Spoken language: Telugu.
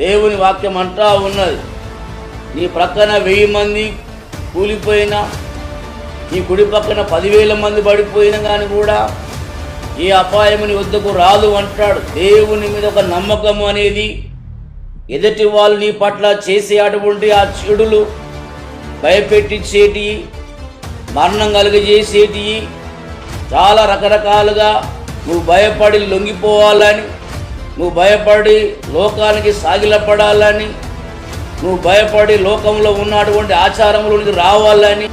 దేవుని వాక్యం అంటా ఉన్నది, నీ ప్రక్కన 1000 మంది కూలిపోయినా, నీ కుడి పక్కన 10,000 మంది పడిపోయినా కానీ కూడా ఈ అపాయముని వద్దకు రాదు అంటాడు. దేవుని మీద ఒక నమ్మకం అనేది, ఎదుటి వాళ్ళు నీ పట్ల చేసే అటువంటి ఆ చెడులు భయపెట్టించేటి, మరణం కలిగజేసేటి, చాలా రకరకాలుగా నువ్వు భయపడి లొంగిపోవాలని, నువ్వు భయపడి లోకానికి సాగిలపడాలని, నువ్వు భయపడి లోకంలో ఉన్నటువంటి ఆచారములోనికి రావాలని